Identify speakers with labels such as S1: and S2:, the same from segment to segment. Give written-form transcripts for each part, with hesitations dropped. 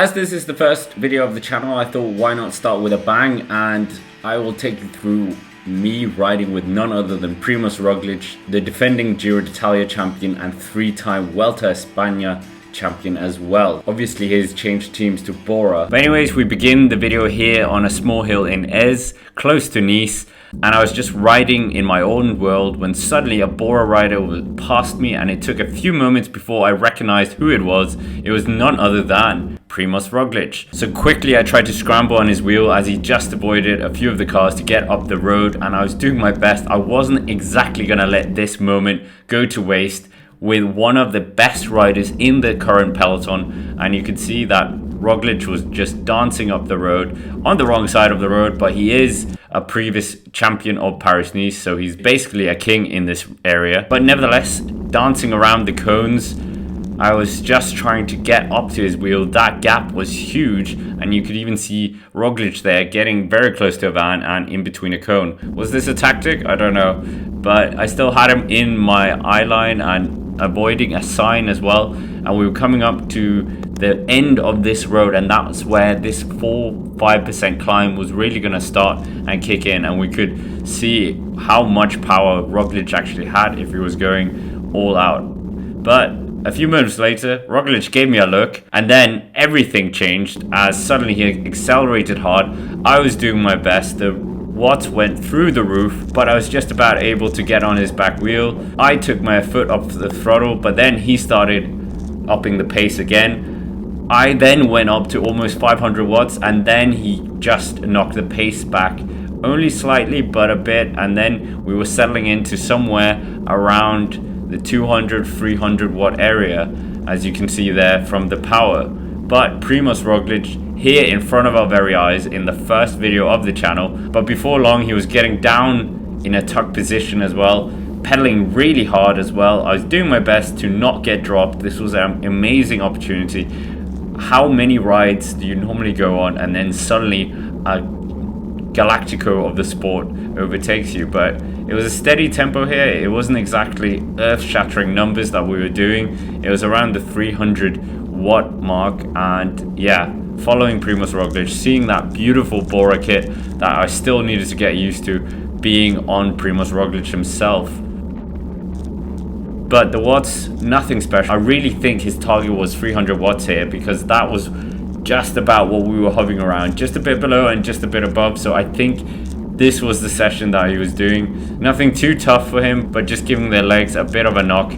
S1: As this is the first video of the channel, I thought why not start with a bang, and I will take you through me riding with none other than Primož Roglič, the defending Giro d'Italia champion and 3-time Vuelta a España champion as well. Obviously he's changed teams to Bora. But anyways, we begin the video here on a small hill in Ez, close to Nice, and I was just riding in my own world when suddenly a Bora rider was past me, and it took a few moments before I recognized who it was. It was none other than Primož Roglič. So quickly I tried to scramble on his wheel as he just avoided a few of the cars to get up the road, and I was doing my best. I wasn't exactly gonna let this moment go to waste with one of the best riders in the current peloton, and you could see that Roglič was just dancing up the road on the wrong side of the road, but he is a previous champion of Paris-Nice, so he's basically a king in this area. But nevertheless, dancing around the cones, I was just trying to get up to his wheel. That gap was huge, and you could even see Roglič there getting very close to a van and in between a cone. Was this a tactic? I don't know, but I still had him in my eye line and avoiding a sign as well, and we were coming up to the end of this road, and that's where this 4-5% climb was really going to start and kick in, and we could see how much power Roglič actually had if he was going all out. But a few moments later, Roglič gave me a look, and then everything changed as suddenly he accelerated hard. I was doing my best. The watts went through the roof, but I was just about able to get on his back wheel. I took my foot off the throttle, but then he started upping the pace again. I then went up to almost 500 watts, and then he just knocked the pace back only slightly, but a bit, and then we were settling into somewhere around the 200-300 watt area, as you can see there from the power. But Primož Roglič here in front of our very eyes in the first video of the channel, but before long he was getting down in a tuck position as well, pedaling really hard as well. I was doing my best to not get dropped. This was an amazing opportunity. How many rides do you normally go on and then suddenly a Galactico of the sport overtakes you? But it was a steady tempo here. It wasn't exactly earth-shattering numbers that we were doing. It was around the 300 watt mark, and yeah, following Primož Roglič, seeing that beautiful Bora kit that I still needed to get used to being on Primož Roglič himself. But the watts, nothing special. I really think his target was 300 watts here, because that was just about what we were hovering around, just a bit below and just a bit above. So I think this was the session that he was doing. Nothing too tough for him, but just giving their legs a bit of a knock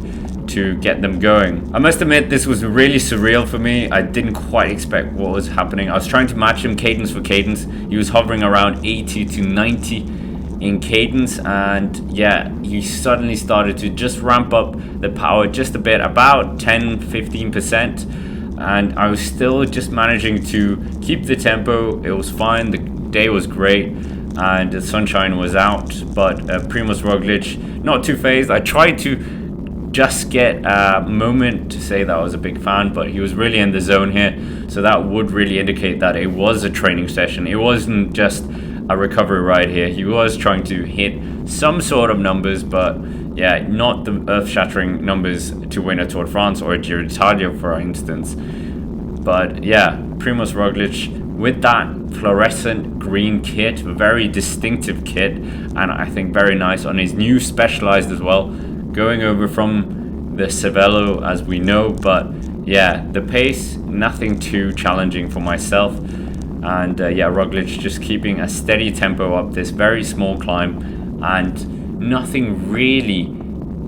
S1: to get them going. I must admit, this was really surreal for me. I didn't quite expect what was happening. I was trying to match him cadence for cadence. He was hovering around 80 to 90 in cadence, and yeah, he suddenly started to just ramp up the power just a bit, about 10-15%, and I was still just managing to keep the tempo. It was fine. The day was great and the sunshine was out, but Primož Roglič not too phased. I tried to just get a moment to say that I was a big fan, but he was really in the zone here, so that would really indicate that it was a training session. It wasn't just a recovery ride here. He was trying to hit some sort of numbers, but yeah, not the earth-shattering numbers to win a Tour de France or a Giro d'Italia, for instance. But yeah, Primož Roglič with that fluorescent green kit, very distinctive kit, and I think very nice on his new Specialized as well, going over from the Cervelo as we know. But yeah, the pace, nothing too challenging for myself, and yeah, Roglič just keeping a steady tempo up this very small climb, and nothing really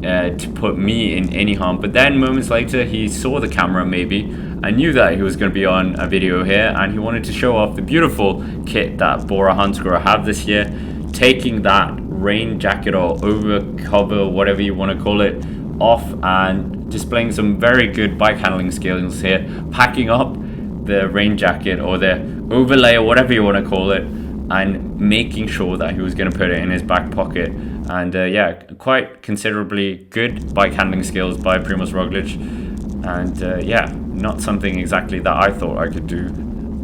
S1: to put me in any harm. But then moments later he saw the camera. Maybe I knew that he was going to be on a video here, and he wanted to show off the beautiful kit that Bora Hansgrohe have this year, taking that rain jacket or over cover, whatever you want to call it, off, and displaying some very good bike handling skills here, packing up the rain jacket or the overlay or whatever you want to call it, and making sure that he was going to put it in his back pocket. And yeah, quite considerably good bike handling skills by Primož Roglič, and yeah, not something exactly that I thought I could do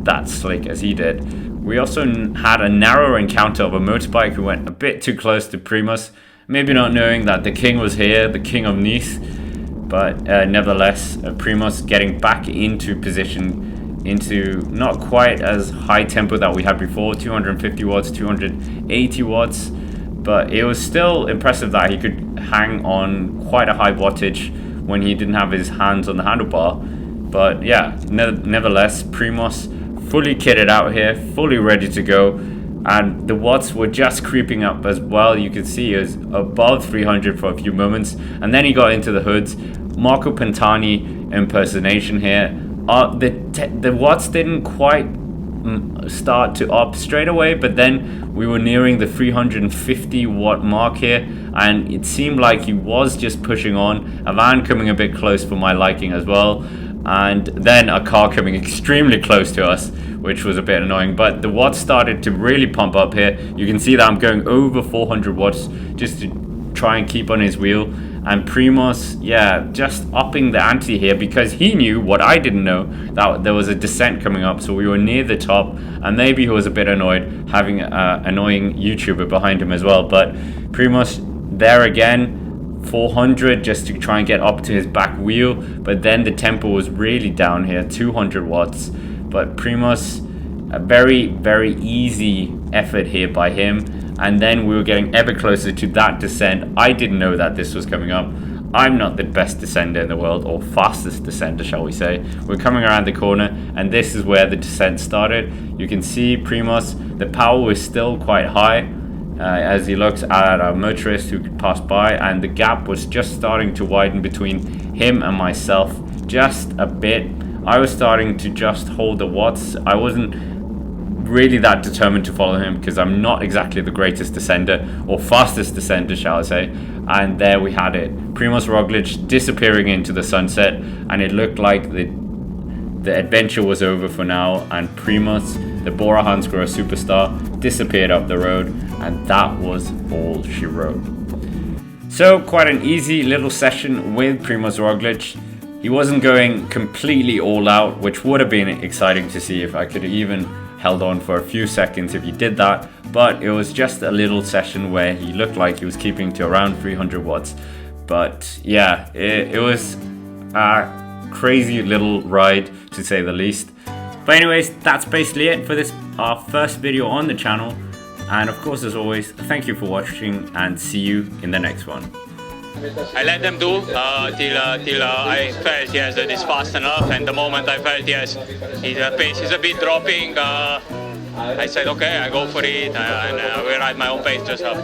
S1: that slick as he did. We also had a narrow encounter of a motorbike who went a bit too close to Primoz, maybe not knowing that the king was here, the king of Nice. But nevertheless, Primoz getting back into position into not quite as high tempo that we had before, 250 watts, 280 watts, but it was still impressive that he could hang on quite a high wattage when he didn't have his hands on the handlebar. But yeah, nevertheless, Primoz fully kitted out here, fully ready to go, and the watts were just creeping up as well. You could see it was above 300 for a few moments, and then he got into the hoods. Marco Pantani impersonation here. The watts didn't quite start to up straight away, but then we were nearing the 350 watt mark here, and it seemed like he was just pushing on. A van coming a bit close for my liking as well, and then a car coming extremely close to us, which was a bit annoying. But the watts started to really pump up here. You can see that I'm going over 400 watts just to try and keep on his wheel. And Primoz, yeah, just upping the ante here, because he knew what I didn't know, that there was a descent coming up, so we were near the top, and maybe he was a bit annoyed having an annoying YouTuber behind him as well. But Primoz there again, 400 just to try and get up to his back wheel, but then the tempo was really down here, 200 watts. But Primoz, a very, very easy effort here by him. And then we were getting ever closer to that descent. I didn't know that this was coming up. I'm not the best descender in the world, or fastest descender, shall we say. We're coming around the corner, and this is where the descent started. You can see Primoz, the power was still quite high as he looks at a motorist who could pass by, and the gap was just starting to widen between him and myself, just a bit. I was starting to just hold the watts. I wasn't really that determined to follow him because I'm not exactly the greatest descender, or fastest descender, shall I say. And there we had it, Primož Roglič disappearing into the sunset, and it looked like the adventure was over for now, and Primoz, the Bora Hansgrohe superstar, disappeared up the road, and that was all she wrote. So quite an easy little session with Primož Roglič. He wasn't going completely all out, which would have been exciting to see if I could have even held on for a few seconds if he did that, but it was just a little session where he looked like he was keeping to around 300 watts. But yeah, it was a crazy little ride, to say the least. But anyways, that's basically it for this, our first video on the channel. And of course, as always, thank you for watching, and see you in the next one.
S2: I let them do till I felt, yes, that it's fast enough, and the moment I felt, yes, his pace is a bit dropping, I said okay, I go for it, and I will ride my own pace just up.